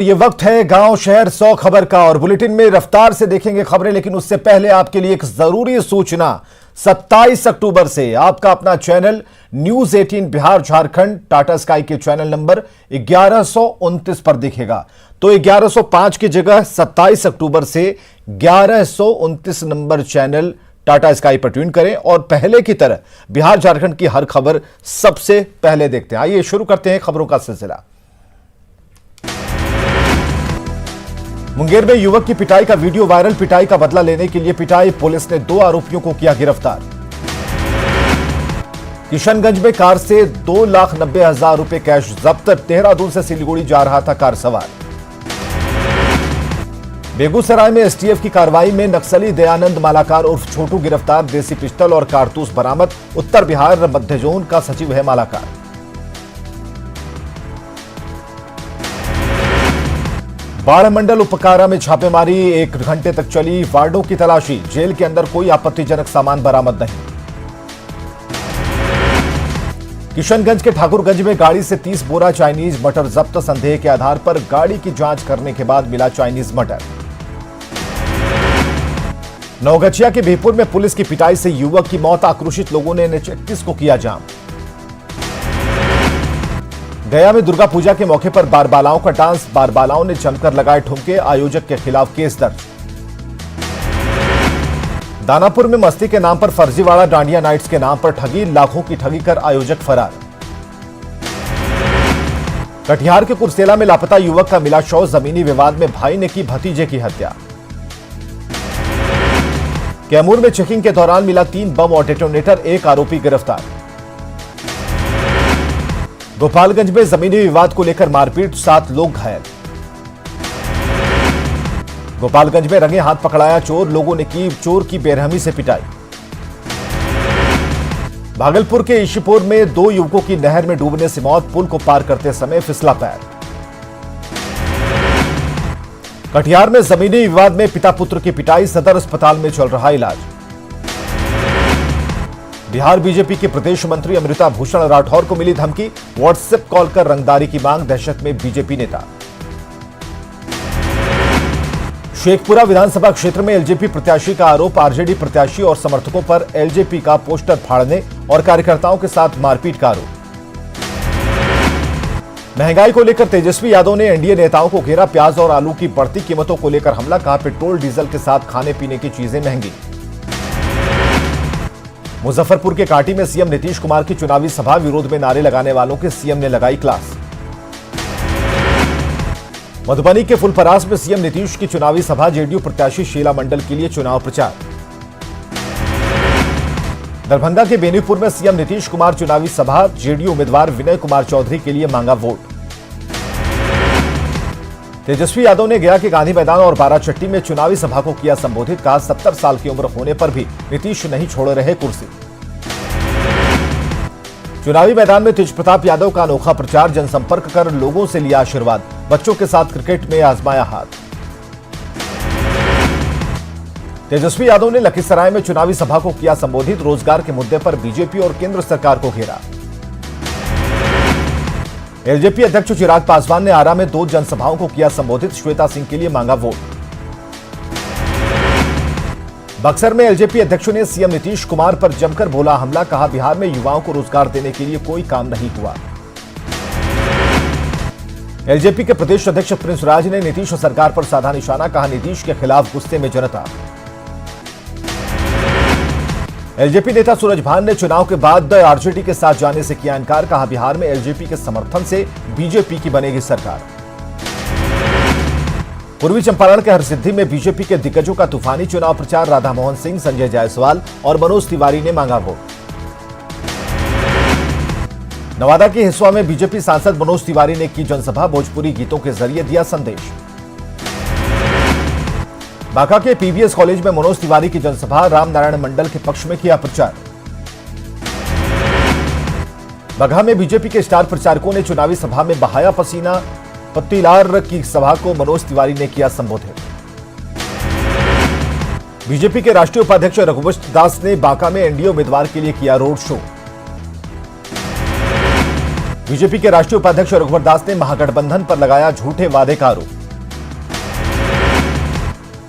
ये वक्त है गांव शहर 100 खबर का और बुलेटिन में रफ्तार से देखेंगे खबरें, लेकिन उससे पहले आपके लिए एक जरूरी सूचना। 27 अक्टूबर से आपका अपना channel news 18 Bihar Jharkhand Tata sky के चैनल नंबर 1129 पर दिखेगा। तो 1105 की जगह 27 अक्टूबर से 1129 नंबर चैनल टाटा स्काई पर ट्यून करें और पहले की तरह बिहार झारखंड की हर खबर सबसे पहले देखते हैं। आइए शुरू करते हैं खबरों का सिलसिला। मुंगेर में युवक की पिटाई का वीडियो वायरल। पिटाई का बदला लेने के लिए पिटाई, पुलिस ने 2 आरोपियों को किया गिरफ्तार। किशनगंज में कार से 2,90,000 रुपए कैश जब्त। देहरादून से सिलीगुड़ी जा रहा था कार सवार। बेगूसराय में एसटीएफ की कार्रवाई में नक्सली दयानंद मालाकार उर्फ छोटू गिरफ्तार। देसी पिस्टल और कारतूस बरामद। उत्तर बिहार मध्य जोन का सचिव है मालाकार। बाढ़ मंडल उपकारा में छापेमारी, 1 घंटे तक चली वार्डों की तलाशी। जेल के अंदर कोई आपत्तिजनक सामान बरामद नहीं। किशनगंज के ठाकुरगंज में गाड़ी से 30 बोरा चाइनीज मटर जब्त। संदेह के आधार पर गाड़ी की जांच करने के बाद मिला चाइनीज मटर। नौगछिया के बीहपुर में पुलिस की पिटाई से युवक की मौत। आक्रोशित लोगों ने NH-31 को किया जाम। गया में दुर्गा पूजा के मौके पर बारबालाओं का डांस। बारबालाओं ने जमकर लगाए ठुमके। आयोजक के खिलाफ केस दर्ज। दानापुर में मस्ती के नाम पर फर्जीवाड़ा। डांडिया नाइट्स के नाम पर ठगी। लाखों की ठगी कर आयोजक फरार। कटिहार के कुर्सेला में लापता युवक का मिला शव। जमीनी विवाद में भाई ने की भतीजे की हत्या। कैमूर में चेकिंग के दौरान मिला 3 बम और डेटोनेटर। 1 आरोपी गिरफ्तार। गोपालगंज में जमीनी विवाद को लेकर मारपीट, 7 लोग घायल। गोपालगंज में रंगे हाथ पकड़ाया चोर। लोगों ने की चोर की बेरहमी से पिटाई। भागलपुर के ईशीपुर में 2 युवकों की नहर में डूबने से मौत। पुल को पार करते समय फिसला पैर। कटिहार में जमीनी विवाद में पिता पुत्र की पिटाई। सदर अस्पताल में चल रहा इलाज। बिहार बीजेपी के प्रदेश मंत्री अमृता भूषण राठौर को मिली धमकी। व्हाट्सएप कॉल कर रंगदारी की मांग। दहशत में बीजेपी नेता। शेखपुरा विधानसभा क्षेत्र में एलजेपी प्रत्याशी का आरोप। आरजेडी प्रत्याशी और समर्थकों पर एलजेपी का पोस्टर फाड़ने और कार्यकर्ताओं के साथ मारपीट का आरोप। महंगाई को लेकर तेजस्वी यादव ने एनडीए नेताओं को घेरा। प्याज और आलू की बढ़ती कीमतों को लेकर हमला। कहा पेट्रोल डीजल के साथ खाने पीने की चीजें महंगी। मुजफ्फरपुर के कांटी में सीएम नीतीश कुमार की चुनावी सभा। विरोध में नारे लगाने वालों के सीएम ने लगाई क्लास। मधुबनी के फुलपरास में सीएम नीतीश की चुनावी सभा। जेडीयू प्रत्याशी शीला मंडल के लिए चुनाव प्रचार। दरभंगा के बेनीपुर में सीएम नीतीश कुमार चुनावी सभा। जेडीयू उम्मीदवार विनय कुमार चौधरी के लिए मांगा वोट। तेजस्वी यादव ने गया के गांधी मैदान और बाराचट्टी में चुनावी सभा को किया संबोधित। कहा 70 साल की उम्र होने पर भी नीतीश नहीं छोड़ रहे कुर्सी। चुनावी मैदान में तेज प्रताप यादव का अनोखा प्रचार। जनसंपर्क कर लोगों से लिया आशीर्वाद। बच्चों के साथ क्रिकेट में आजमाया हाथ। तेजस्वी यादव ने लखीसराय में चुनावी सभा को किया संबोधित। रोजगार के मुद्दे पर बीजेपी और केंद्र सरकार को घेरा। एलजेपी अध्यक्ष चिराग पासवान ने आरा में 2 जनसभाओं को किया संबोधित। श्वेता सिंह के लिए मांगा वोट। बक्सर में एलजेपी अध्यक्ष ने सीएम नीतीश कुमार पर जमकर बोला हमला। कहा बिहार में युवाओं को रोजगार देने के लिए कोई काम नहीं हुआ। एलजेपी के प्रदेश अध्यक्ष प्रिंस राज ने नीतीश सरकार पर साधा निशाना। कहा नीतीश के खिलाफ गुस्से में जनता। एलजेपी नेता सूरज भान ने चुनाव के बाद आरजेडी के साथ जाने से किया इनकार। कहा बिहार में एलजेपी के समर्थन से बीजेपी की बनेगी सरकार। पूर्वी चंपारण के हरसिद्धि में बीजेपी के दिग्गजों का तूफानी चुनाव प्रचार। राधा मोहन सिंह, संजय जायसवाल और मनोज तिवारी ने मांगा वोट। नवादा के हिसुआ में बीजेपी सांसद मनोज तिवारी ने की जनसभा। भोजपुरी गीतों के जरिए दिया संदेश। बांका के पीवीएस कॉलेज में मनोज तिवारी की जनसभा। रामनारायण मंडल के पक्ष में किया प्रचार। बगहा में बीजेपी के स्टार प्रचारकों ने चुनावी सभा में बहाया पसीना। पत्तीलार की सभा को मनोज तिवारी ने किया संबोधित। बीजेपी के राष्ट्रीय उपाध्यक्ष रघुवंश दास ने बांका में एनडीए उम्मीदवार के लिए किया रोड शो। बीजेपी के राष्ट्रीय उपाध्यक्ष रघुवर दास ने महागठबंधन पर लगाया झूठे वादे का आरोप।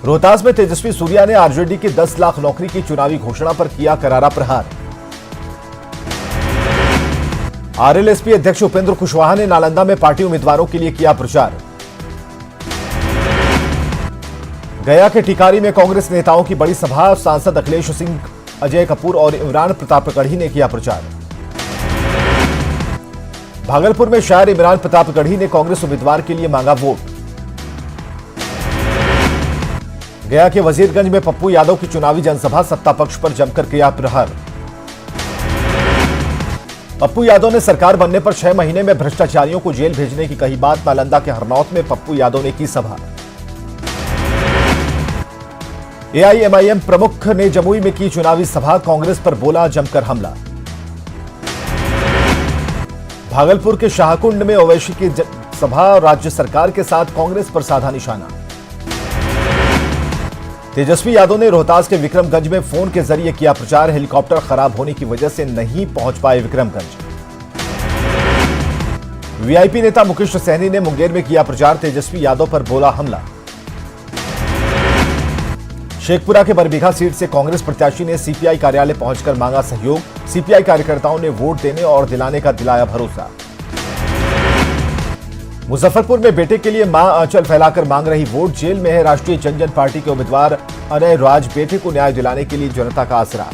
रोहतास में तेजस्वी सूर्या ने आरजेडी की 10 लाख नौकरी की चुनावी घोषणा पर किया करारा प्रहार। आरएलएसपी अध्यक्ष उपेंद्र कुशवाहा ने नालंदा में पार्टी उम्मीदवारों के लिए किया प्रचार। गया के टिकारी में कांग्रेस नेताओं की बड़ी सभा, सांसद अखिलेश सिंह, अजय कपूर और इमरान प्रताप गढ़ी ने किया प्रचार। भागलपुर में शायर इमरान प्रताप गढ़ी ने कांग्रेस उम्मीदवार के लिए मांगा वोट। गया के वजीरगंज में पप्पू यादव की चुनावी जनसभा, सत्ता पक्ष पर जमकर किया प्रहार। पप्पू यादव ने सरकार बनने पर 6 महीने में भ्रष्टाचारियों को जेल भेजने की कही बात। नालंदा के हरनौत में पप्पू यादव ने की सभा। एआईएमआईएम प्रमुख ने जमुई में की चुनावी सभा, कांग्रेस पर बोला जमकर हमला। भागलपुर के शाहकुंड में ओवैसी की सभा, राज्य सरकार के साथ कांग्रेस पर साधा निशाना। तेजस्वी यादव ने रोहतास के विक्रमगंज में फोन के जरिए किया प्रचार, हेलीकॉप्टर खराब होने की वजह से नहीं पहुंच पाए विक्रमगंज। वीआईपी नेता मुकेश सहनी ने मुंगेर में किया प्रचार, तेजस्वी यादव पर बोला हमला। शेखपुरा के बरबीघा सीट से कांग्रेस प्रत्याशी ने सीपीआई कार्यालय पहुंचकर मांगा सहयोग, सीपीआई कार्यकर्ताओं ने वोट देने और दिलाने का दिलाया भरोसा। मुजफ्फरपुर में बेटे के लिए मां आंचल फैलाकर मांग रही वोट, जेल में है राष्ट्रीय जनजन पार्टी के उम्मीदवार अनय राज, बेटे को न्याय दिलाने के लिए जनता का आसरा।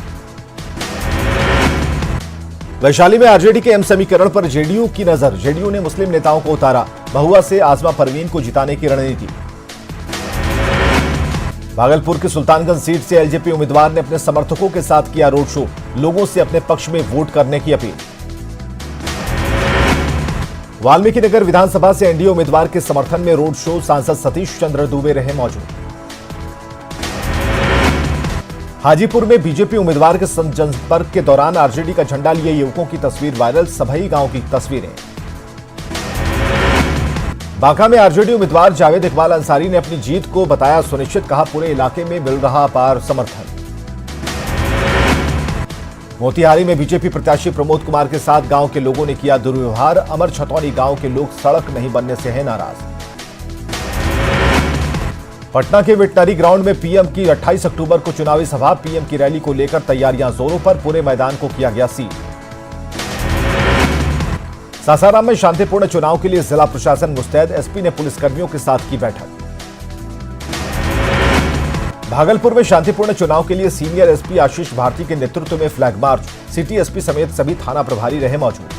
वैशाली में आरजेडी के एम समीकरण पर जेडीयू की नजर, जेडीयू ने मुस्लिम नेताओं को उतारा, महुआ से आजमा परवीन को जिताने की रणनीति। भागलपुर की सुल्तानगंज सीट से एलजेपी उम्मीदवार ने अपने समर्थकों के साथ किया रोड शो, लोगों से अपने पक्ष में वोट करने की अपील। वाल्मीकि नगर विधानसभा से एनडीए उम्मीदवार के समर्थन में रोड शो, सांसद सतीश चंद्र दुबे रहे मौजूद। हाजीपुर में बीजेपी उम्मीदवार के जनसंपर्क के दौरान आरजेडी का झंडा लिए युवकों की तस्वीर वायरल, सबई गांव की तस्वीरें। बांका में आरजेडी उम्मीदवार जावेद इकबाल अंसारी ने अपनी जीत को बताया सुनिश्चित, कहा पूरे इलाके में मिल रहा अपार समर्थन। मोतिहारी में बीजेपी प्रत्याशी प्रमोद कुमार के साथ गांव के लोगों ने किया दुर्व्यवहार, अमर छतौनी गांव के लोग सड़क नहीं बनने से हैं नाराज। पटना के वेटनरी ग्राउंड में पीएम की 28 अक्टूबर को चुनावी सभा, पीएम की रैली को लेकर तैयारियां जोरों पर, पूरे मैदान को किया गया सील। सासाराम में शांतिपूर्ण चुनाव के लिए जिला प्रशासन मुस्तैद, एसपी ने पुलिसकर्मियों के साथ की बैठक। भागलपुर में शांतिपूर्ण चुनाव के लिए सीनियर एसपी आशीष भारती के नेतृत्व में फ्लैग मार्च, सिटी एसपी समेत सभी थाना प्रभारी रहे मौजूद।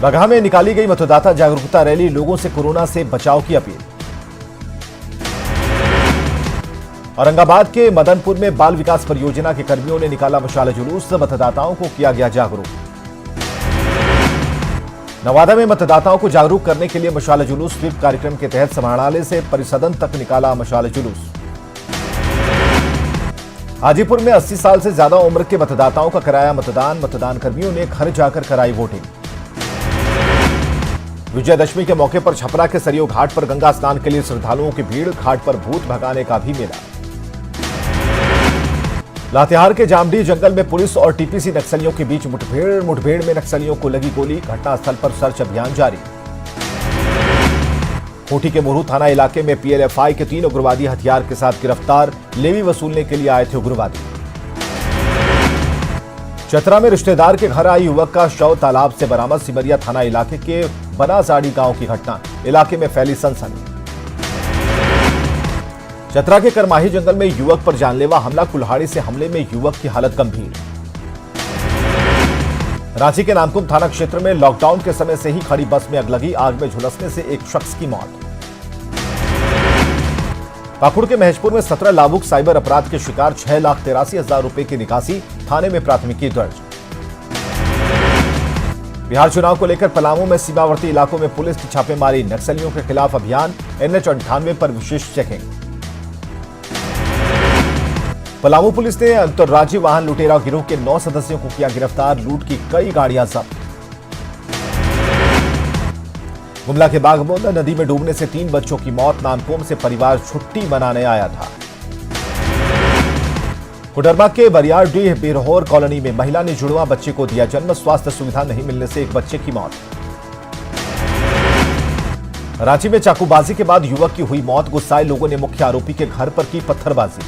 बगहा में निकाली गई मतदाता जागरूकता रैली, लोगों से कोरोना से बचाव की अपील। औरंगाबाद के मदनपुर में बाल विकास परियोजना के कर्मियों ने निकाला मशाल जुलूस, मतदाताओं को किया गया जागरूक। नवादा में मतदाताओं को जागरूक करने के लिए मशाल जुलूस, स्वीप कार्यक्रम के तहत समाहरणालय से परिसदन तक निकाला मशाल जुलूस। हाजीपुर में 80 साल से ज्यादा उम्र के मतदाताओं का कराया मतदान, मतदान कर्मियों ने घर जाकर कराई वोटिंग। विजयदशमी के मौके पर छपरा के सरयू घाट पर गंगा स्नान के लिए श्रद्धालुओं की भीड़, घाट पर भूत भगाने का भी मेला। लातेहार के जामडी जंगल में पुलिस और टीपीसी नक्सलियों के बीच मुठभेड़ में नक्सलियों को लगी गोली, घटनास्थल पर सर्च अभियान जारी। खूंटी के मुरहू थाना इलाके में पीएलएफआई के 3 उग्रवादी हथियार के साथ गिरफ्तार, लेवी वसूलने के लिए आए थे उग्रवादी। चतरा में रिश्तेदार के घर आई युवक का शव तालाब से बरामद, सिमरिया थाना इलाके के बनासाड़ी गांव की घटना, इलाके में फैली सनसनी। चतरा के करमाही जंगल में युवक पर जानलेवा हमला, कुल्हाड़ी से हमले में युवक की हालत गंभीर। रांची के नामकुम थाना क्षेत्र में लॉकडाउन के समय से ही खड़ी बस में आग लगी, आग में झुलसने से एक शख्स की मौत। पाकुड़ के महेशपुर में 17 लाभुक साइबर अपराध के शिकार, 6,83,000 रुपए की निकासी, थाने में प्राथमिकी दर्ज। बिहार चुनाव को लेकर पलामू में सीमावर्ती इलाकों में पुलिस की छापेमारी, नक्सलियों के खिलाफ अभियान, NH-98 पर विशेष चेकिंग। पलामू पुलिस ने अंतर्राज्यीय वाहन लुटेरा गिरोह के 9 सदस्यों को किया गिरफ्तार, लूट की कई गाड़ियां जब्त। गुमला के बागमोंदा नदी में डूबने से 3 बच्चों की मौत, नानकोम से परिवार छुट्टी मनाने आया था। कोडरमा के बरियारडीह बिरहोर कॉलोनी में महिला ने जुड़वा बच्चे को दिया जन्म, स्वास्थ्य सुविधा नहीं मिलने से एक बच्चे की मौत। रांची में चाकूबाजी के बाद युवक की हुई मौत, गुस्साए लोगों ने मुख्य आरोपी के घर पर की पत्थरबाजी।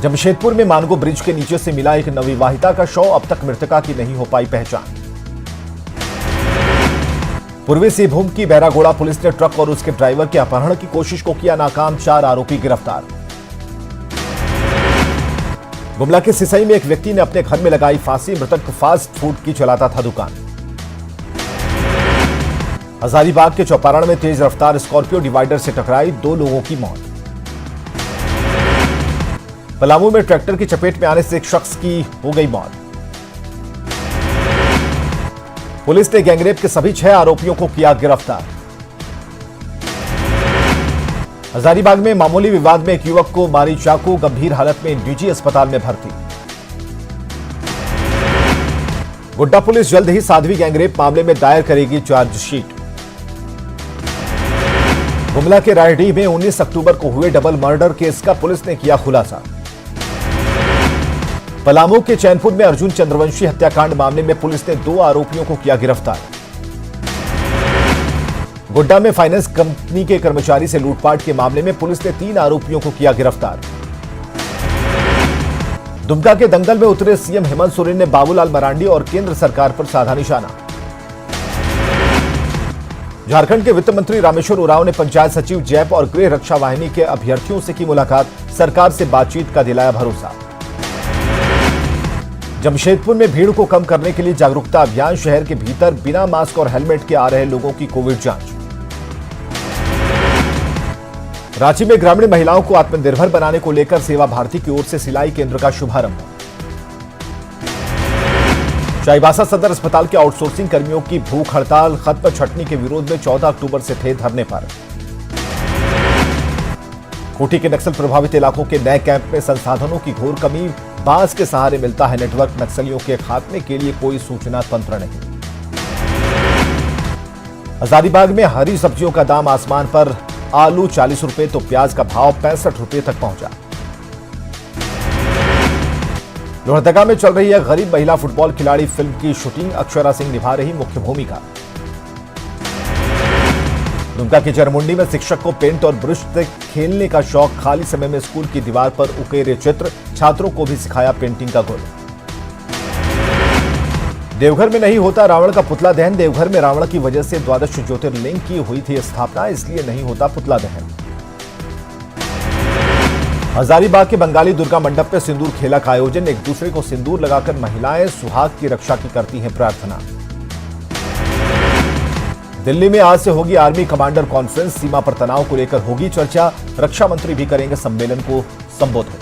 जमशेदपुर में मानगो ब्रिज के नीचे से मिला एक नवविवाहिता का शव, अब तक मृतका की नहीं हो पाई पहचान। पूर्वी सिंहभूम की बैरागोड़ा पुलिस ने ट्रक और उसके ड्राइवर के अपहरण की कोशिश को किया नाकाम, 4 आरोपी गिरफ्तार। गुमला के सिसई में एक व्यक्ति ने अपने घर में लगाई फांसी, मृतक फास्ट फूड की चलाता था दुकान। हजारीबाग के चौपारण में तेज रफ्तार स्कॉर्पियो डिवाइडर से टकराई, 2 लोगों की मौत। पलामू में ट्रैक्टर की चपेट में आने से एक शख्स की हो गई मौत। पुलिस ने गैंगरेप के सभी 6 आरोपियों को किया गिरफ्तार। हजारीबाग में मामूली विवाद में एक युवक को मारी चाकू, गंभीर हालत में निजी अस्पताल में भर्ती। गोड्डा पुलिस जल्द ही साध्वी गैंगरेप मामले में दायर करेगी चार्जशीट। गुमला के रायडीह में 19 अक्टूबर को हुए डबल मर्डर केस का पुलिस ने किया खुलासा। पलामू के चैनपुर में अर्जुन चंद्रवंशी हत्याकांड मामले में पुलिस ने 2 आरोपियों को किया गिरफ्तार। गोड्डा में फाइनेंस कंपनी के कर्मचारी से लूटपाट के मामले में पुलिस ने 3 आरोपियों को किया गिरफ्तार। दुमका के दंगल में उतरे सीएम हेमंत सोरेन ने बाबूलाल मरांडी और केंद्र सरकार पर साधा निशाना। झारखंड के वित्त मंत्री रामेश्वर उरांव ने पंचायत सचिव जैप और गृह रक्षा वाहिनी के अभ्यर्थियों से की मुलाकात, सरकार से बातचीत का दिलाया भरोसा। जमशेदपुर में भीड़ को कम करने के लिए जागरूकता अभियान, शहर के भीतर बिना मास्क और हेलमेट के आ रहे लोगों की कोविड जांच। रांची में ग्रामीण महिलाओं को आत्मनिर्भर बनाने को लेकर सेवा भारती की ओर से सिलाई केंद्र का शुभारंभ। चाईबासा सदर अस्पताल के आउटसोर्सिंग कर्मियों की भूख हड़ताल, खत्म छटनी के विरोध में 14 अक्टूबर से थे धरने पर। खूंटी के नक्सल प्रभावित इलाकों के नए कैंप में संसाधनों की घोर कमी, बांस के सहारे मिलता है नेटवर्क, नक्सलियों के खात्मे के लिए कोई सूचना तंत्र नहीं। हजारीबाग में हरी सब्जियों का दाम आसमान पर, आलू 40 रुपए तो प्याज का भाव 65 रुपए तक पहुंचा। लोहरदगा में चल रही है गरीब महिला फुटबॉल खिलाड़ी फिल्म की शूटिंग, अक्षरा सिंह निभा रही मुख्य भूमिका। दुमका के जरमुंडी में शिक्षक को पेंट और ब्रश से खेलने का शौक, खाली समय में स्कूल की दीवार पर उकेरे चित्र, छात्रों को भी सिखाया पेंटिंग का गुण। देवघर में नहीं होता रावण का पुतला दहन, देवघर में रावण की वजह से 12 ज्योतिर्लिंग की हुई थी स्थापना, इसलिए नहीं होता पुतला दहन। हजारीबाग के बंगाली दुर्गा मंडप में सिंदूर खेला का आयोजन, एक दूसरे को सिंदूर लगाकर महिलाएं सुहाग की रक्षा की करती हैं प्रार्थना। दिल्ली में आज से होगी आर्मी कमांडर कॉन्फ्रेंस, सीमा पर तनाव को लेकर होगी चर्चा, रक्षा मंत्री भी करेंगे सम्मेलन को संबोधित।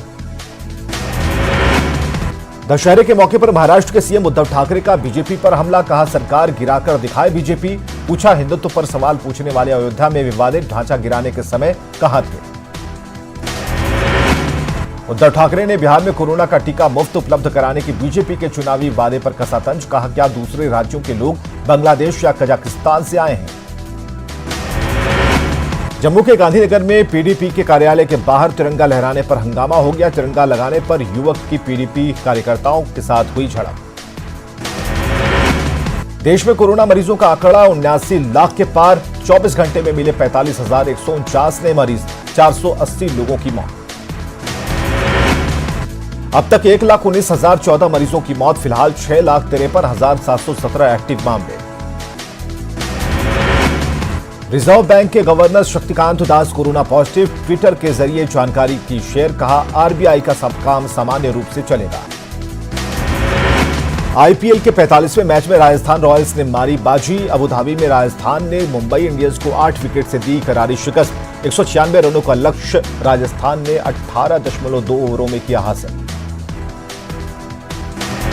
दशहरे के मौके पर महाराष्ट्र के सीएम उद्धव ठाकरे का बीजेपी पर हमला, कहा सरकार गिराकर दिखाए बीजेपी, पूछा हिंदुत्व पर सवाल पूछने वाले अयोध्या में विवादित ढांचा गिराने के समय कहां थे। उद्धव ठाकरे ने बिहार में कोरोना का टीका मुफ्त उपलब्ध कराने की बीजेपी के चुनावी वादे पर कसा तंज, कहा क्या दूसरे राज्यों के लोग बांग्लादेश या कजाकिस्तान से आए हैं। जम्मू के गांधीनगर में पीडीपी के कार्यालय के बाहर तिरंगा लहराने पर हंगामा हो गया, तिरंगा लगाने पर युवक की पीडीपी कार्यकर्ताओं के साथ हुई झड़प। देश में कोरोना मरीजों का आंकड़ा 79 लाख के पार, 24 घंटे में मिले 45,149 नए मरीज, 480 लोगों की मौत। अब तक 1,19,014 मरीजों की मौत, फिलहाल 6,53,717 एक्टिव मामले। रिजर्व बैंक के governor Shaktikanta Das corona positive, Twitter के जरिए जानकारी की शेयर, कहा आरबीआई का सब काम सामान्य रूप से चलेगा। आईपीएल के 45वें मैच में राजस्थान रॉयल्स ने मारी बाजी, अबुधाबी में राजस्थान ने मुंबई इंडियंस को 8 विकेट से दी करारी शिकस्त, 196 रनों का लक्ष्य राजस्थान ने 18.2 ओवरों में किया हासिल।